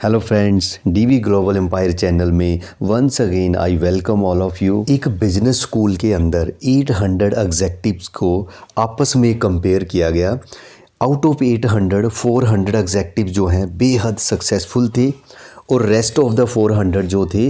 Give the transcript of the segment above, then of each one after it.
Hello friends, DV global empire channel में once again I welcome all of you. एक business school के अंदर 800 एग्जेक्टिव्स को आपस में कंपेयर किया गया। आउट ऑफ 800 400 एग्जेक्टिव जो हैं बेहद सक्सेसफुल थे और रेस्ट ऑफ द 400 जो थे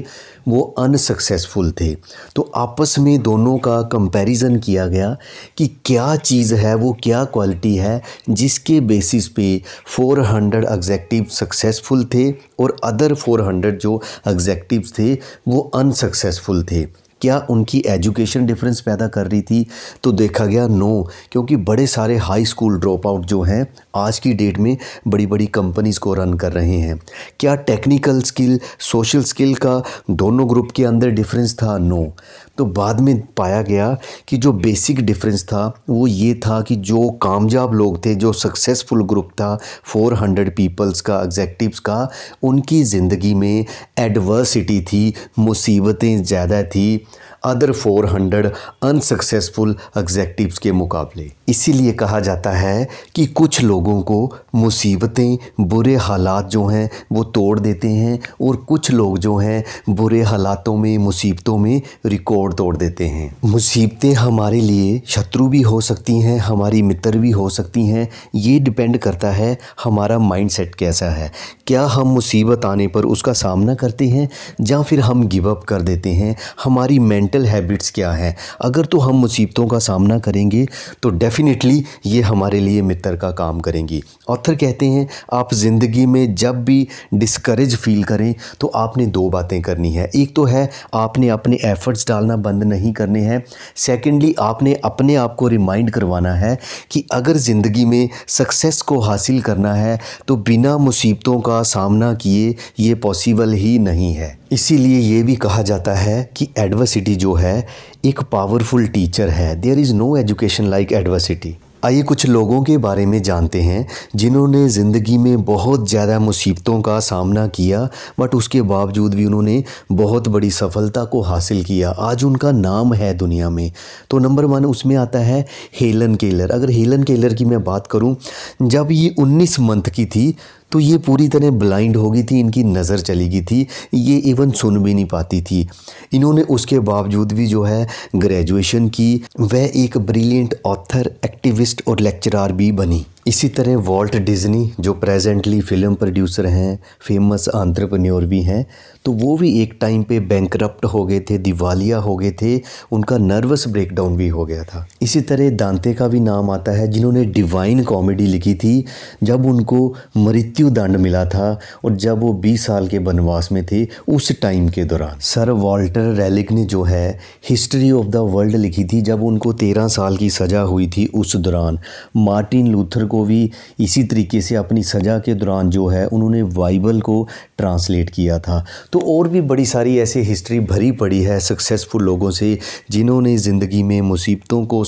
वो अनसक्सेसफुल थे। तो आपस में दोनों का कंपैरिजन किया गया कि क्या चीज़ है, वो क्या क्वालिटी है जिसके बेसिस पे 400 एग्जेक्टिव सक्सेसफुल थे और अदर 400 जो एग्जेक्टिव्स थे वो अनसक्सेसफुल थे। क्या उनकी एजुकेशन डिफरेंस पैदा कर रही थी? तो देखा गया नो, क्योंकि बड़े सारे हाई स्कूल ड्रॉप आउट जो हैं आज की डेट में बड़ी बड़ी कंपनीज़ को रन कर रहे हैं। क्या टेक्निकल स्किल, सोशल स्किल का दोनों ग्रुप के अंदर डिफरेंस था? नो। तो बाद में पाया गया कि जो बेसिक डिफरेंस था वो ये था कि जो कामयाब लोग थे, जो सक्सेसफुल ग्रुप था 400 पीपल्स का, एग्जेक्टिव्स का, उनकी ज़िंदगी में एडवर्सिटी थी, मुसीबतें ज़्यादा थी अदर 400 अनसक्सेसफुल एग्जेक्टिव्स के मुकाबले। इसीलिए कहा जाता है कि कुछ लोगों को मुसीबतें, बुरे हालात जो हैं वो तोड़ देते हैं और कुछ लोग जो हैं बुरे हालातों में, मुसीबतों में रिकॉर्ड तोड़ देते हैं। मुसीबतें हमारे लिए शत्रु भी हो सकती हैं, हमारी मित्र भी हो सकती हैं। ये डिपेंड करता है हमारा माइंडसेट कैसा है। क्या हम मुसीबत आने पर उसका सामना करते हैं या फिर हम गिव अप कर देते हैं? हमारी मेंटल हैबिट्स क्या हैं? अगर तो हम मुसीबतों का सामना करेंगे तो डेफिनेटली ये हमारे लिए मित्र का काम करेंगी। ऑथर कहते हैं आप ज़िंदगी में जब भी डिस्करेज फील करें तो आपने दो बातें करनी है। एक तो है आपने अपने एफर्ट्स डालना बंद नहीं करने हैं। सेकेंडली आपने अपने आप को रिमाइंड करवाना है कि अगर ज़िंदगी में सक्सेस को हासिल करना है तो बिना मुसीबतों का सामना किए ये पॉसिबल ही नहीं है। इसीलिए ये भी कहा जाता है कि एडवर्सिटी जो है एक पावरफुल टीचर है। There is no education like adversity. आइए कुछ लोगों के बारे में जानते हैं जिन्होंने ज़िंदगी में बहुत ज़्यादा मुसीबतों का सामना किया बट उसके बावजूद भी उन्होंने बहुत बड़ी सफलता को हासिल किया। आज उनका नाम है दुनिया में। तो नंबर 1 उसमें आता है हेलन केलर। अगर हेलन केलर की मैं बात करूं, जब ये 19 मंथ की थी तो ये पूरी तरह ब्लाइंड हो गई थी, इनकी नज़र चली गई थी, ये इवन सुन भी नहीं पाती थी। इन्होंने उसके बावजूद भी जो है ग्रेजुएशन की, वह एक ब्रिलियंट ऑथर, एक्टिविस्ट और लेक्चरर भी बनी। इसी तरह वॉल्ट डिज्नी जो प्रेजेंटली फ़िल्म प्रोड्यूसर हैं, फेमस एंटरप्रेन्योर भी हैं, तो वो भी एक टाइम पे बैंकरप्ट हो गए थे, दिवालिया हो गए थे, उनका नर्वस ब्रेकडाउन भी हो गया था। इसी तरह दांते का भी नाम आता है जिन्होंने डिवाइन कॉमेडी लिखी थी जब उनको मृत्यु दंड मिला था और जब वो 20 साल के वनवास में थे उस टाइम के दौरान। सर वॉल्टर रेलिक ने जो है हिस्ट्री ऑफ द वर्ल्ड लिखी थी जब उनको 13 साल की सज़ा हुई थी उस दौरान। मार्टिन लूथर को भी इसी तरीके से अपनी सज़ा के दौरान जो है उन्होंने बाइबल को ट्रांसलेट किया था। तो और भी बड़ी सारी ऐसी हिस्ट्री भरी पड़ी है सक्सेसफुल लोगों से जिन्होंने ज़िंदगी में मुसीबतों को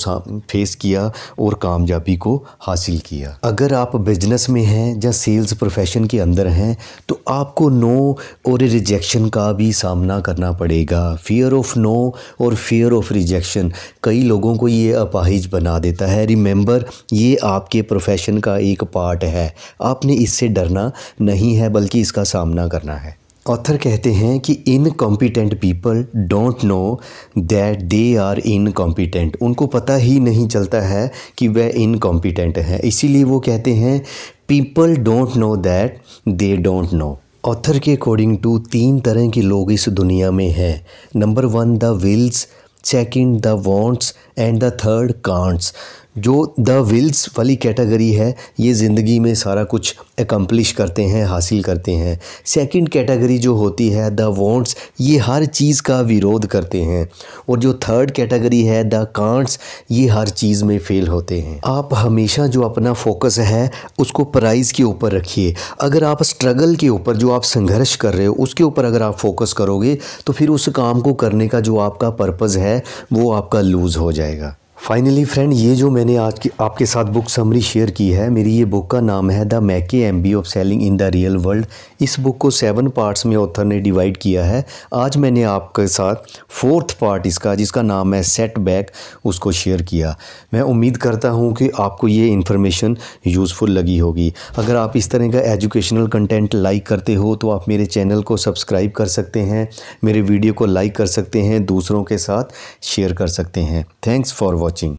फेस किया और कामयाबी को हासिल किया। अगर आप बिजनेस में हैं या सेल्स प्रोफेशन के अंदर हैं तो आपको नो और रिजेक्शन का भी सामना करना पड़ेगा। फियर ऑफ नो और फियर ऑफ रिजेक्शन कई लोगों को ये अपाहिज बना देता है। रिमेंबर, ये आपके प्रोफेशन का एक पार्ट है। आपने इससे डरना नहीं है बल्कि इसका सामना करना है। ऑथर कहते हैं कि incompetent people don't know that they are incompetent. उनको पता ही नहीं चलता है कि वह इनकॉम्पिटेंट है। इसीलिए वो कहते हैं people don't know that they don't know. Author के अकॉर्डिंग टू 3 तरह के लोग इस दुनिया में हैं। Number 1 the wills, second the wants and the third can'ts. जो द विल्स वाली कैटेगरी है ये ज़िंदगी में सारा कुछ एकम्प्लिश करते हैं, हासिल करते हैं। सेकंड कैटेगरी जो होती है द वांट्स, ये हर चीज़ का विरोध करते हैं। और जो थर्ड कैटेगरी है द कांट्स, ये हर चीज़ में फेल होते हैं। आप हमेशा जो अपना फोकस है उसको प्राइज़ के ऊपर रखिए। अगर आप स्ट्रगल के ऊपर, जो आप संघर्ष कर रहे हो उसके ऊपर अगर आप फोकस करोगे तो फिर उस काम को करने का जो आपका पर्पज़ है वो आपका लूज़ हो जाएगा। फाइनली फ्रेंड, ये जो मैंने आज की आपके साथ बुक समरी शेयर की है, मेरी ये बुक का नाम है द मैके MB of selling in the real world. इस बुक को 7 पार्ट्स में ऑथर ने डिवाइड किया है। आज मैंने आपके साथ 4th पार्ट इसका, जिसका नाम है सेटबैक, उसको शेयर किया। मैं उम्मीद करता हूँ कि आपको ये इन्फॉर्मेशन यूज़फुल लगी होगी। अगर आप इस तरह का एजुकेशनल कंटेंट लाइक करते हो तो आप मेरे चैनल को सब्सक्राइब कर सकते हैं, मेरे वीडियो को लाइक कर सकते हैं, दूसरों के साथ शेयर कर सकते हैं। Thanks for watching.